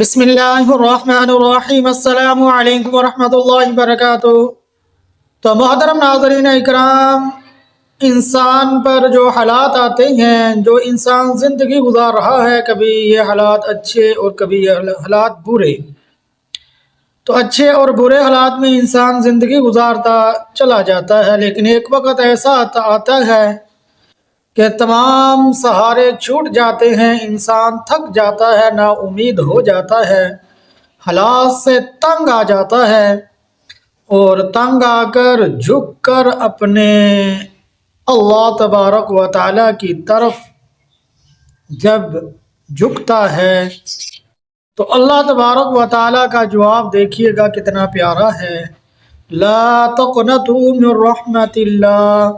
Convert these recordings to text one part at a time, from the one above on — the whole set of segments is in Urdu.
بسم اللہ الرحمن الرحیم، السلام علیکم ورحمۃ اللہ وبرکاتہ۔ تو محترم ناظرین اکرام، انسان پر جو حالات آتے ہیں، جو انسان زندگی گزار رہا ہے، کبھی یہ حالات اچھے اور کبھی یہ حالات برے، تو اچھے اور برے حالات میں انسان زندگی گزارتا چلا جاتا ہے، لیکن ایک وقت ایسا آتا ہے کہ تمام سہارے چھوٹ جاتے ہیں، انسان تھک جاتا ہے، نا امید ہو جاتا ہے، حالات سے تنگ آ جاتا ہے، اور تنگ آ کر جھک کر اپنے اللہ تبارک و تعالی کی طرف جب جھکتا ہے تو اللہ تبارک و تعالی کا جواب دیکھیے گا کتنا پیارا ہے۔ لا تقنطوا من رحمت اللہ،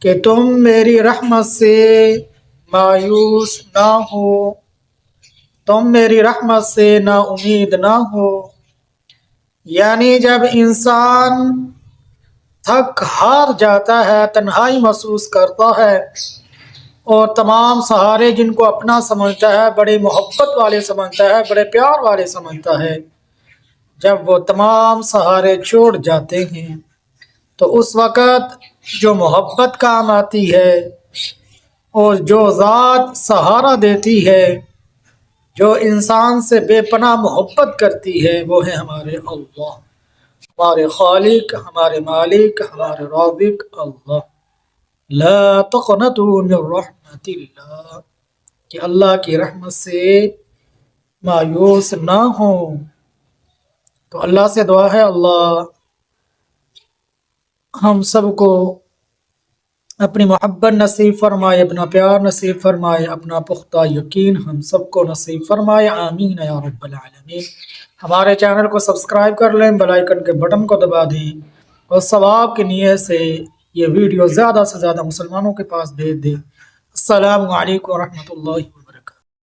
کہ تم میری رحمت سے مایوس نہ ہو، تم میری رحمت سے نا امید نہ ہو۔ یعنی جب انسان تھک ہار جاتا ہے، تنہائی محسوس کرتا ہے، اور تمام سہارے جن کو اپنا سمجھتا ہے، بڑے محبت والے سمجھتا ہے، بڑے پیار والے سمجھتا ہے، جب وہ تمام سہارے چھوڑ جاتے ہیں تو اس وقت جو محبت کام آتی ہے اور جو ذات سہارا دیتی ہے، جو انسان سے بے پناہ محبت کرتی ہے، وہ ہے ہمارے اللہ، ہمارے خالق، ہمارے مالک، ہمارے رازق اللہ۔ لا تقنطوا من رحمت اللہ، کہ اللہ کی رحمت سے مایوس نہ ہو۔ تو اللہ سے دعا ہے، اللہ ہم سب کو اپنی محبت نصیب فرمائے، اپنا پیار نصیب فرمائے، اپنا پختہ یقین ہم سب کو نصیب فرمائے، آمین یا رب العالمین۔ ہمارے چینل کو سبسکرائب کر لیں، بیل آئیکن کے بٹن کو دبا دیں، اور ثواب کی نیت سے یہ ویڈیو زیادہ سے زیادہ مسلمانوں کے پاس بھیج دیں۔ السلام علیکم ورحمۃ اللہ۔